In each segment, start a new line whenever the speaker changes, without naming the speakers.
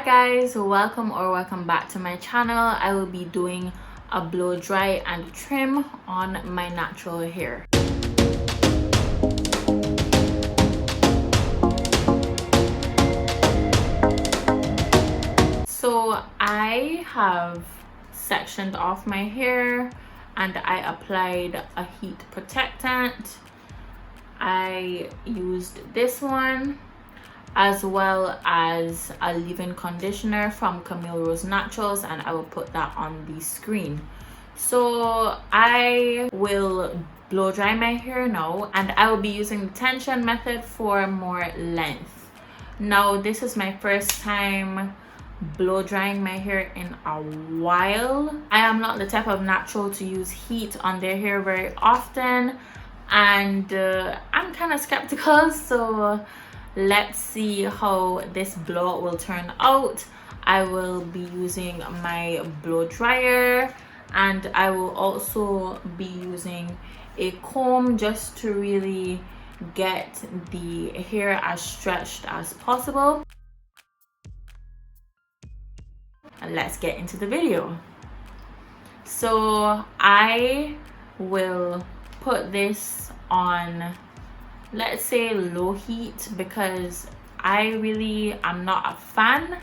guys, welcome back to my channel. I will be doing a blow dry and trim on my natural hair. So I have sectioned off my hair and I applied a heat protectant. I used this one as well as a leave-in conditioner from Camille Rose Naturals, and I will put that on the screen. So I will blow dry my hair now, and I will be using the tension method for more length. Now this is my first time blow drying my hair in a while. I am not the type of natural to use heat on their hair very often, and I'm kind of skeptical, so let's see how this blowout will turn out. I will be using my blow dryer, and I will also be using a comb just to really get the hair as stretched as possible. And let's get into the video. So I will put this on, let's say, low heat, because I really am not a fan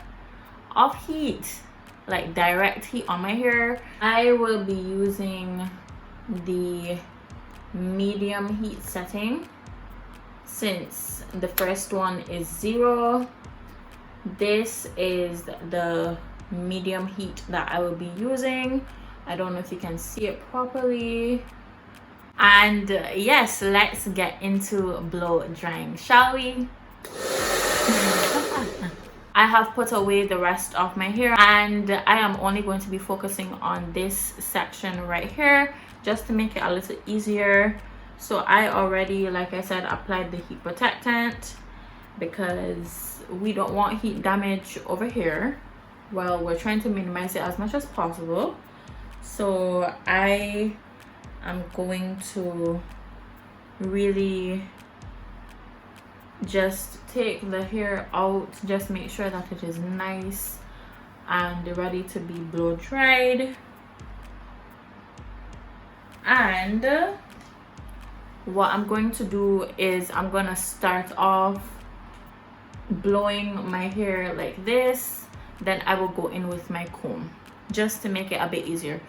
of heat, like direct heat on my hair. I will be using the medium heat setting since the first one is 0. This is the medium heat that I will be using. I don't know if you can see it properly. And yes, let's get into blow drying, shall we? I have put away the rest of my hair, and I am only going to be focusing on this section right here just to make it a little easier. So I already, like I said, applied the heat protectant because we don't want heat damage over here. Well, we're trying to minimize it as much as possible. So I'm going to really just take the hair out, just make sure that it is nice and ready to be blow dried. And what I'm going to do is I'm going to start off blowing my hair like this, then I will go in with my comb just to make it a bit easier.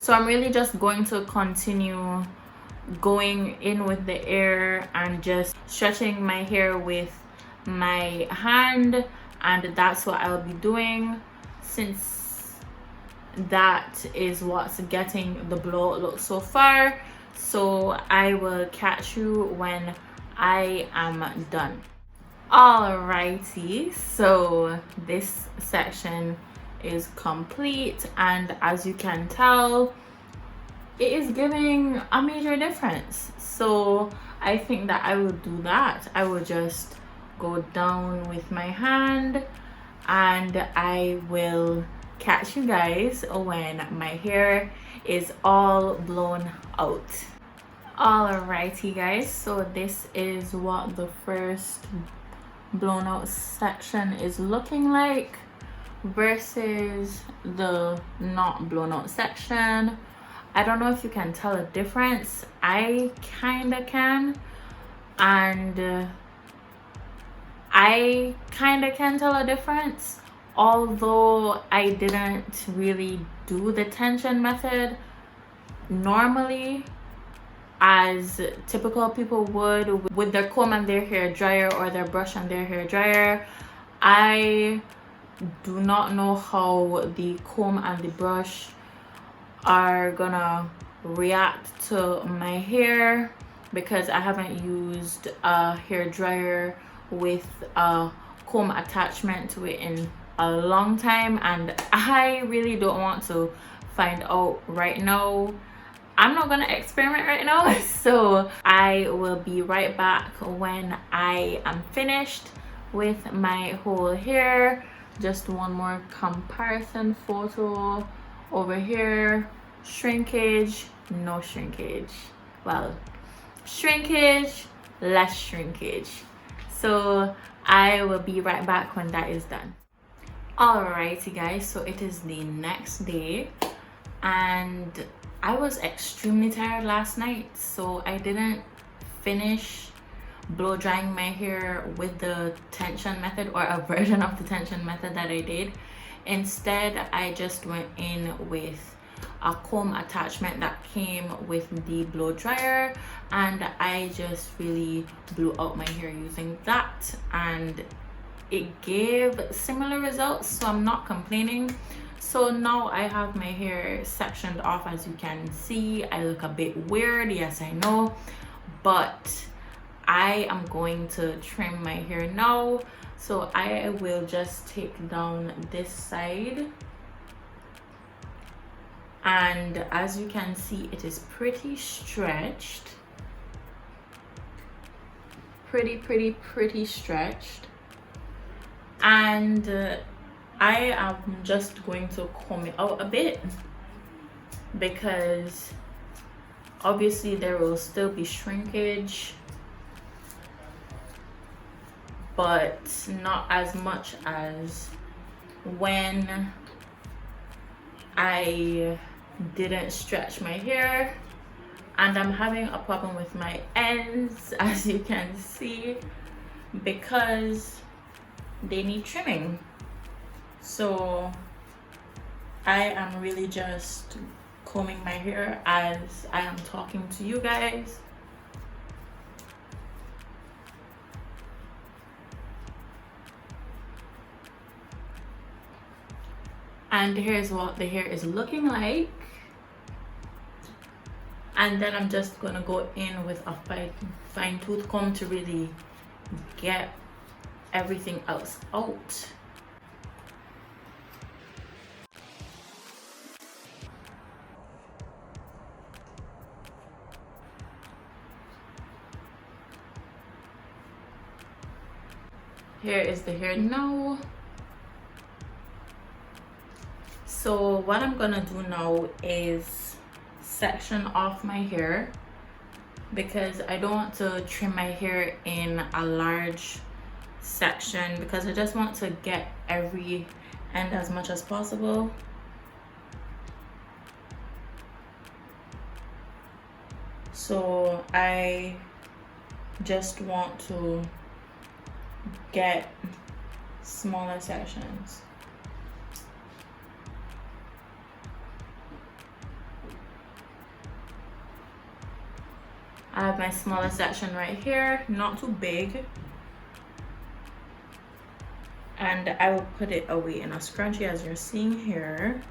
So I'm really just going to continue going in with the air and just stretching my hair with my hand, and that's what I'll be doing since that is what's getting the blow look so far. So I will catch you when I am done. Alrighty, so this section is complete, and as you can tell, it is giving a major difference. So I think that I will do that. I will just go down with my hand, and I will catch you guys when my hair is all blown out. Alrighty guys, so this is what the first blown out section is looking like versus the not blown out section. I don't know if you can tell a difference. I kind of can, and I kind of can tell a difference, although I didn't really do the tension method normally as typical people would with their comb and their hair dryer or their brush and their hair dryer. I do not know how the comb and the brush are gonna react to my hair because I haven't used a hair dryer with a comb attachment to it in a long time, and I really don't want to find out right now. I'm not gonna experiment right now, so I will be right back when I am finished with my whole hair. Just one more comparison photo over here. Shrinkage, no shrinkage. Well, shrinkage, less shrinkage. So I will be right back when that is done. Alrighty guys, so it is the next day and I was extremely tired last night, so I didn't finish blow drying my hair with the tension method, or a version of the tension method that I did. Instead, I just went in with a comb attachment that came with the blow dryer, and I just really blew out my hair using that, and it gave similar results, so I'm not complaining. So now I have my hair sectioned off. As you can see, I look a bit weird, yes I know, but I am going to trim my hair now. So I will just take down this side, and as you can see, it is pretty stretched, pretty stretched, and I am just going to comb it out a bit because obviously there will still be shrinkage, but not as much as when I didn't stretch my hair. And I'm having a problem with my ends, as you can see, because they need trimming. So I am really just combing my hair as I am talking to you guys. And here's what the hair is looking like. And then I'm just gonna go in with a fine tooth comb to really get everything else out. Here is the hair now. So what I'm gonna do now is section off my hair because I don't want to trim my hair in a large section because I just want to get every end as much as possible. So I just want to get smaller sections. I have my smaller section right here, not too big, and I will put it away in a scrunchie as you're seeing here.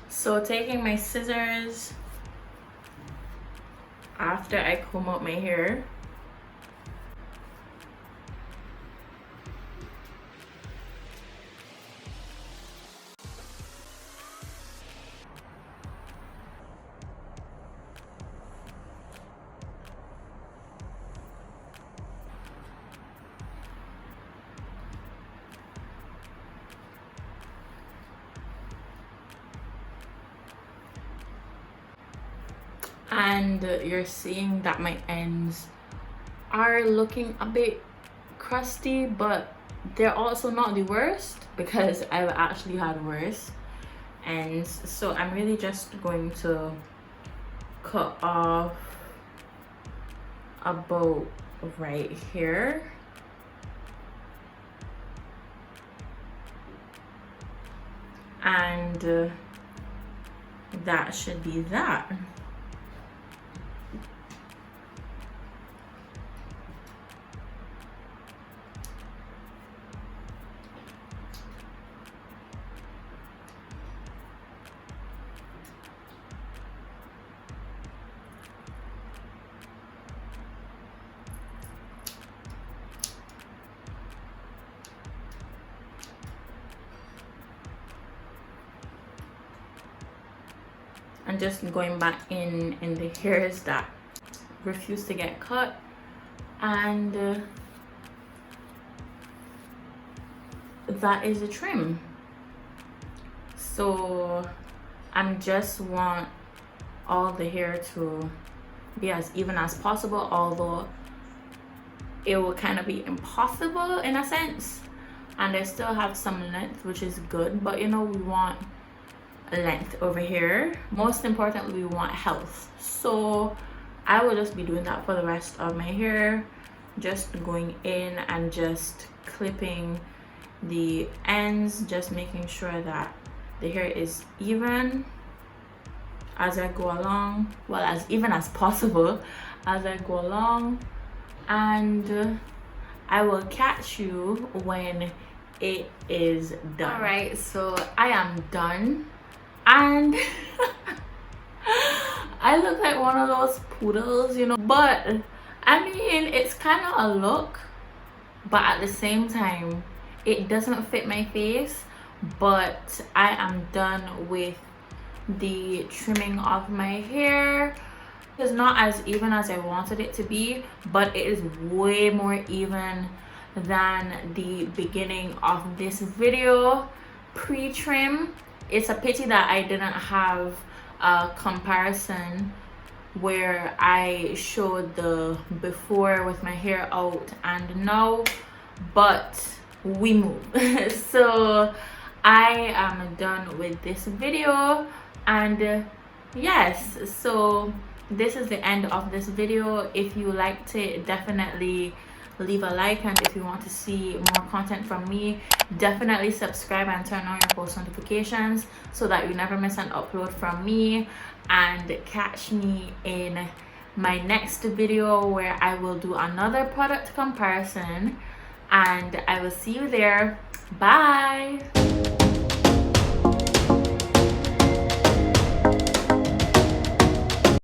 So taking my scissors after I comb out my hair, and you're seeing that my ends are looking a bit crusty, but they're also not the worst because I've actually had worse ends. So I'm really just going to cut off about right here. And that should be that. And just going back in the hairs that refuse to get cut, and that is a trim. So I just want all the hair to be as even as possible, although it will kind of be impossible in a sense, and I still have some length, which is good, but you know, we want length over here. Most importantly, we want health. So I will just be doing that for the rest of my hair, just going in and just clipping the ends, just making sure that the hair is even as I go along, well, as even as possible as I go along. And I will catch you when it is done. All right, so I am done, and I look like one of those poodles, you know, but I mean, it's kind of a look, but at the same time it doesn't fit my face. But I am done with the trimming of my hair. It's not as even as I wanted it to be, but it is way more even than the beginning of this video pre-trim. It's a pity that I didn't have a comparison where I showed the before with my hair out and now, but we move. So I am done with this video, and yes, so this is the end of this video. If you liked it, definitely leave a like, and if you want to see more content from me, definitely subscribe and turn on your post notifications so that you never miss an upload from me. And catch me in my next video where I will do another product comparison, and I will see you there. Bye.